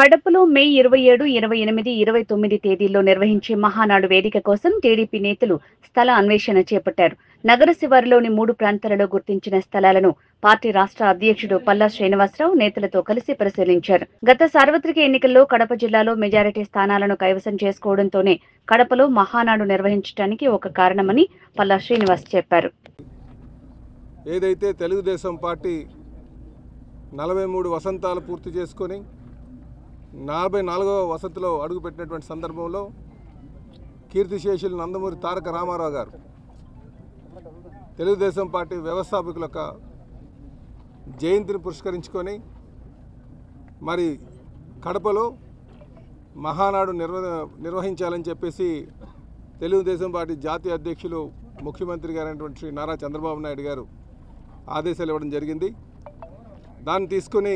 కడపలో మే 27, 28, 29 తేదీల్లో నిర్వహించే మహానాడు వేదిక కోసం టీడీపీ నేతలు స్థల అన్వేషణ చేపట్టారు. నగర శివారులోని 3 ప్రాంతాలలో గుర్తించిన స్థలాలను పార్టీ రాష్ట్ర అధ్యక్షుడు పల్లా శ్రీనివాసరావు నేతలతో కలిసి పరిశీలించారు. గత సార్వత్రిక ఎన్నికల్లో కడప జిల్లాలో మెజారిటీ స్థానాలను కైవసం చేసుకోవడంతోనే కడపలో మహానాడు నిర్వహించడానికి ఒక కారణమని పల్లా శ్రీనివాస్ చెప్పారు. ఏదైతే తెలుగుదేశం పార్టీ 43 వసంతాలు పూర్తి చేసుకొని 44వ వసంతలో అడుగుపెట్టినటువంటి సందర్భంలో కీర్తిశేషులు నందమూరి తారక రామారావు గారు తెలుగుదేశం పార్టీ వ్యవస్థాపకుల యొక్క జయంతిని పురస్కరించుకొని మరి కడపలో మహానాడు నిర్వహించాలని చెప్పేసి తెలుగుదేశం పార్టీ జాతీయ అధ్యక్షులు ముఖ్యమంత్రి గారైనటువంటి శ్రీ నారా చంద్రబాబు నాయుడు గారు ఆదేశాలు ఇవ్వడం జరిగింది. దాన్ని తీసుకొని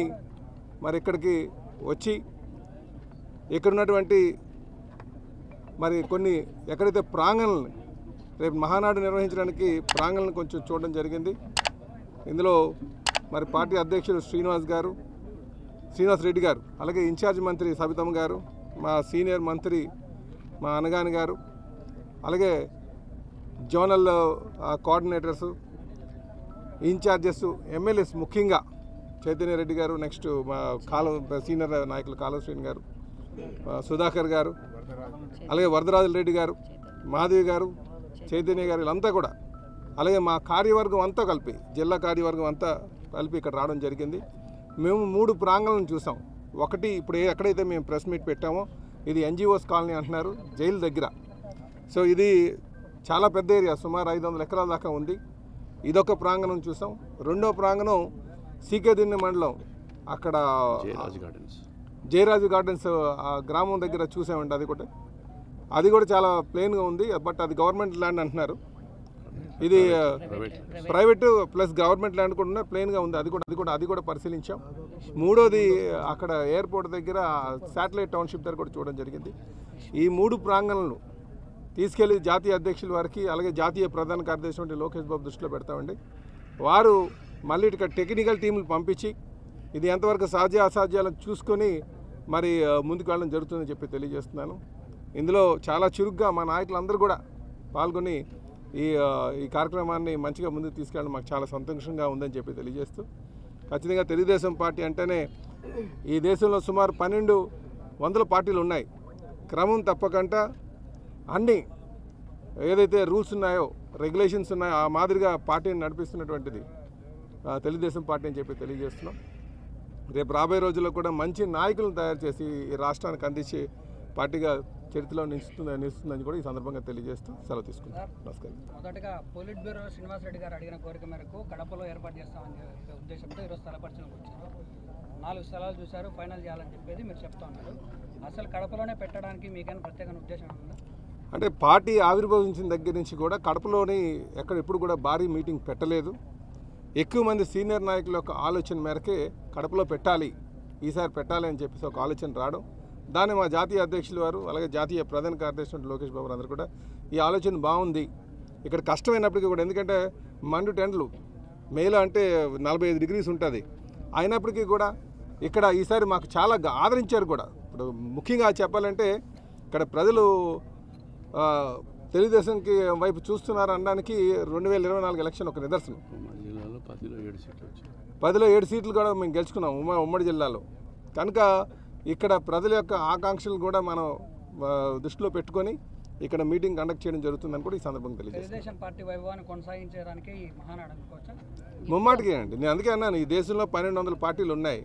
మరి ఇక్కడికి వచ్చి ఇక్కడ ఉన్నటువంటి మరి కొన్ని ఎక్కడైతే ప్రాంగణాలను రేపు మహానాడు నిర్వహించడానికి ప్రాంగణాలను కొంచెం చూడడం జరిగింది. ఇందులో మరి పార్టీ అధ్యక్షులు శ్రీనివాస్ రెడ్డి గారు, అలాగే ఇన్ఛార్జ్ మంత్రి సబితమ్మ గారు, మా సీనియర్ మంత్రి మా అనగాని గారు, అలాగే జోనల్ కోఆర్డినేటర్స్, ఇన్ఛార్జెస్, ఎమ్మెల్యేస్ ముఖ్యంగా చైతన్య రెడ్డి గారు, నెక్స్ట్ మా సీనియర్ నాయకులు కాలువ శ్రీని గారు, సుధాకర్ గారు, అలాగే వరదరాజుల రెడ్డి గారు, మాధవి గారు, చైతన్య గారు, వీళ్ళంతా కూడా, అలాగే మా కార్యవర్గం అంతా కలిపి, జిల్లా కార్యవర్గం అంతా కలిపి ఇక్కడ రావడం జరిగింది. మేము 3 ప్రాంగణాలను చూసాం. ఒకటి ఇప్పుడు ఎక్కడైతే మేము ప్రెస్ మీట్ పెట్టామో ఇది ఎన్జిఓస్ కాలనీ అంటున్నారు, జైలు దగ్గర. సో ఇది చాలా పెద్ద ఏరియా, సుమారు 500 ఎకరాల దాకా ఉంది. ఇదొక ప్రాంగణం చూసాం. రెండో ప్రాంగణం సీకేదిన్నె మండలం, అక్కడ జయరాజు గార్డెన్స్ ఆ గ్రామం దగ్గర చూసామండి. అది కూడా చాలా ప్లెయిన్గా ఉంది. బట్ అది గవర్నమెంట్ ల్యాండ్ అంటున్నారు. ఇది ప్రైవేటు ప్లస్ గవర్నమెంట్ ల్యాండ్ కూడా ప్లెయిన్గా ఉంది. అది కూడా పరిశీలించాం. మూడోది అక్కడ ఎయిర్పోర్ట్ దగ్గర శాటిలైట్ టౌన్షిప్ దగ్గర కూడా చూడడం జరిగింది. ఈ 3 ప్రాంగణాలను తీసుకెళ్లి జాతీయ అధ్యక్షుల వారికి, అలాగే జాతీయ ప్రధాన కార్యదర్శి లోకేష్ బాబు దృష్టిలో పెడతామండి. వారు మళ్ళీ ఇక్కడ టెక్నికల్ టీములు పంపించి ఇది ఎంతవరకు అసాధ్యాలను చూసుకొని మరి ముందుకు వెళ్ళడం జరుగుతుందని చెప్పి తెలియజేస్తున్నాను. ఇందులో చాలా చురుగ్గా మా నాయకులందరూ కూడా పాల్గొని ఈ కార్యక్రమాన్ని మంచిగా ముందుకు తీసుకెళ్ళడం మాకు చాలా సంతోషంగా ఉందని చెప్పి తెలియజేస్తూ, ఖచ్చితంగా తెలుగుదేశం పార్టీ అంటేనే ఈ దేశంలో సుమారు 1200 పార్టీలు ఉన్నాయి. క్రమం తప్పకుండా అన్నీ ఏదైతే రూల్స్ ఉన్నాయో, రెగ్యులేషన్స్ ఉన్నాయో ఆ మాదిరిగా పార్టీని నడిపిస్తున్నటువంటిది తెలుగుదేశం పార్టీ అని చెప్పి తెలియజేస్తున్నాం. రేపు రాబోయే రోజుల్లో కూడా మంచి నాయకులను తయారు చేసి ఈ రాష్ట్రానికి అందించే పార్టీగా చరిత్రలో నిలుస్తుందని కూడా ఈ సందర్భంగా తెలియజేస్తూ సెలవు తీసుకుంటాం. నమస్కారం. మొదటగా పొలిట్ బ్యూరో శ్రీనివాస్ రెడ్డి గారు అడిగిన కోరిక మేరకు కడపలో ఏర్పాటు చేస్తామని ఉద్దేశంతో ఈరోజు స్థల పరిశీలనకు వచ్చారు. 4 స్థలాలు చూశారు, ఫైనల్ చేయాలని చెప్పేది మీరు చెప్తా ఉన్నారు. అసలు కడపలోనే పెట్టడానికి మీకైనా ప్రత్యేక ఉద్దేశం ఉందా? అంటే పార్టీ ఆవిర్భవించిన దగ్గర నుంచి కూడా కడపలోని ఎప్పుడు కూడా భారీ మీటింగ్ పెట్టలేదు. ఎక్కువ మంది సీనియర్ నాయకుల యొక్క ఆలోచన మేరకే కడపలో ఈసారి పెట్టాలి అని చెప్పేసి ఒక ఆలోచన రావడం, దాన్ని మా జాతీయ అధ్యక్షులు వారు, అలాగే జాతీయ ప్రధాన కార్యదర్శి లోకేష్ బాబు అందరూ కూడా ఈ ఆలోచన బాగుంది. ఇక్కడ కష్టమైనప్పటికీ కూడా, ఎందుకంటే మండు టెంట్లు మేలో అంటే 45 degrees ఉంటుంది, అయినప్పటికీ కూడా ఇక్కడ ఈసారి మాకు చాలా ఆదరించారు కూడా. ఇప్పుడు ముఖ్యంగా చెప్పాలంటే ఇక్కడ ప్రజలు తెలుగుదేశంకి వైపు చూస్తున్నారు అనడానికి 2024 ఎలక్షన్ ఒక నిదర్శనం. 10లో 7 సీట్లు కూడా మేము గెలుచుకున్నాం ఉమ్మడి జిల్లాలో. కనుక ఇక్కడ ప్రజల యొక్క ఆకాంక్షలు కూడా మనం దృష్టిలో పెట్టుకొని ఇక్కడ మీటింగ్ కండక్ట్ చేయడం జరుగుతుందని కూడా ఈ సందర్భంగా తెలుగుదేశం పార్టీ వైభవాన్ని కొనసాగించడానికి ఈ మహానాడు అనుకోవచ్చా? ముమ్మాటికి అండి. నేను అందుకే అన్నాను, ఈ దేశంలో 1200 పార్టీలు ఉన్నాయి.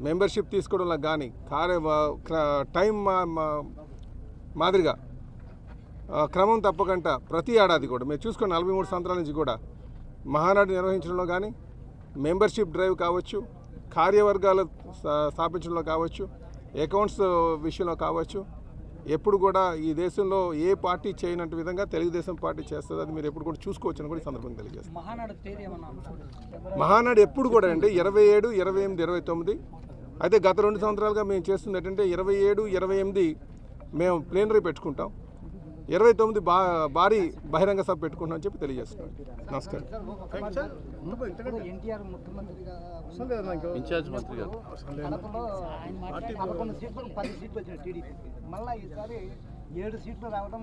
మెంబర్షిప్ తీసుకోవడంలో కానీ టైం మాదిరిగా క్రమం తప్పకుండా ప్రతి ఏడాది కూడా మీరు చూసుకుని 43 సంవత్సరాల నుంచి కూడా మహానాడు నిర్వహించడంలో కానీ, మెంబర్షిప్ డ్రైవ్ కావచ్చు, కార్యవర్గాలు స్థాపించడంలో కావచ్చు, అకౌంట్స్ విషయంలో కావచ్చు, ఎప్పుడు కూడా ఈ దేశంలో ఏ పార్టీ చేయనట్టు విధంగా తెలుగుదేశం పార్టీ చేస్తుంది. అది మీరు ఎప్పుడు కూడా చూసుకోవచ్చని కూడా ఈ సందర్భంగా తెలియజేస్తాం. మహానాడు ఎప్పుడు కూడా అండి 27, 28, 29. అయితే గత 2 సంవత్సరాలుగా మేము చేస్తుంది ఏంటంటే 27, 28 మేము ప్లేనరీ పెట్టుకుంటాం. 29 భారీ బహిరంగ సభ పెట్టుకుంటామని చెప్పి తెలియజేస్తున్నాను. నమస్కారం. ఎన్టీఆర్ ముఖ్యమంత్రిగా ఇన్ఛార్జ్ మంత్రి గారు 11 సీట్లు 10 సీట్లు వచ్చిన టీడీపీ మళ్ళీ ఈసారి 7 సీట్లు రావడం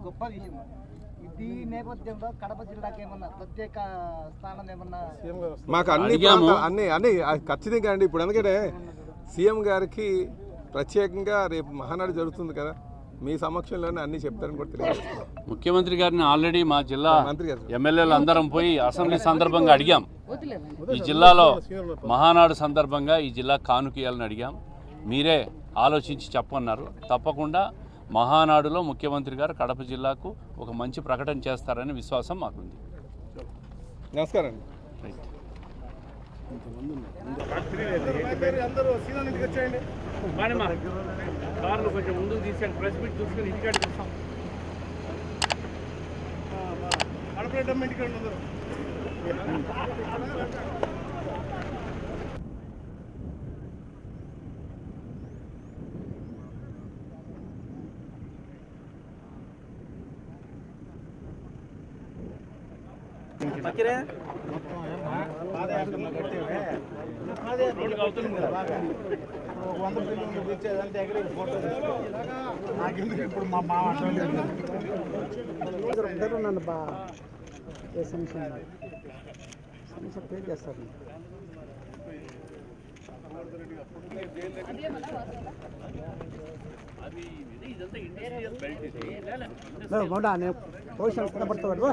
గొప్ప విషయం. ఈ నేపథ్యంలో కడప జిల్లాకి ఏమన్నా ప్రత్యేక స్థానం ఏమన్నా మాకు అన్ని ఖచ్చితంగా అండి. ఇప్పుడు ఎందుకంటే సీఎం గారికి ప్రత్యేకంగా రేపు మహానాడు జరుగుతుంది కదా, మీ సమక్షంలోనే అన్ని చెప్తారని కూడా తెలియజేస్తున్నాం. ముఖ్యమంత్రి గారిని ఆల్రెడీ మా జిల్లా మంత్రి గారు ఎమ్మెల్యేలు అందరం పోయి అసెంబ్లీ సందర్భంగా అడిగాం. ఈ జిల్లాలో మహానాడు సందర్భంగా ఈ జిల్లా కానుకీయాలని అడిగాం. మీరే ఆలోచించి చెప్పన్నారు. తప్పకుండా మహానాడులో ముఖ్యమంత్రి గారు కడప జిల్లాకు ఒక మంచి ప్రకటన చేస్తారనే విశ్వాసం మాకుంది. నమస్కారం అండి. రైట్. కార్లు కొంచెం ముందుకు తీసాను, ప్రెస్ మీట్ చూసుకొని ఇంటికాడ చూస్తాం. అందరూ నన్ను ఏ సమస్య పే చేస్తారు. నేను పోషన్ కనబడతాడు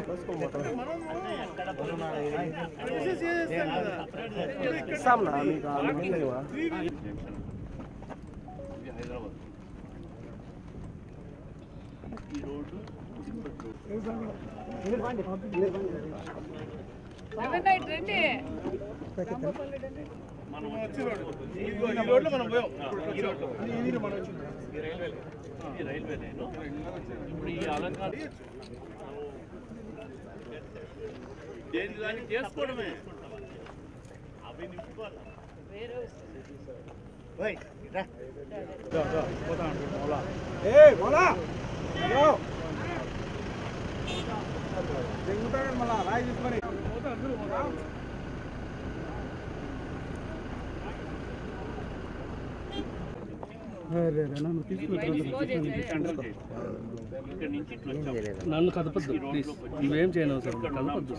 రైల్వే లైన్ ఇప్పుడు ఈ అలంకారం దేని చేసుకోవడమే. అవి నింపుకోవాలి. మళ్ళా రాయి తీసుకొని నన్ను కదపద్దు ప్లీజ్, నువ్వేం చేయను సార్, కదపద్దు.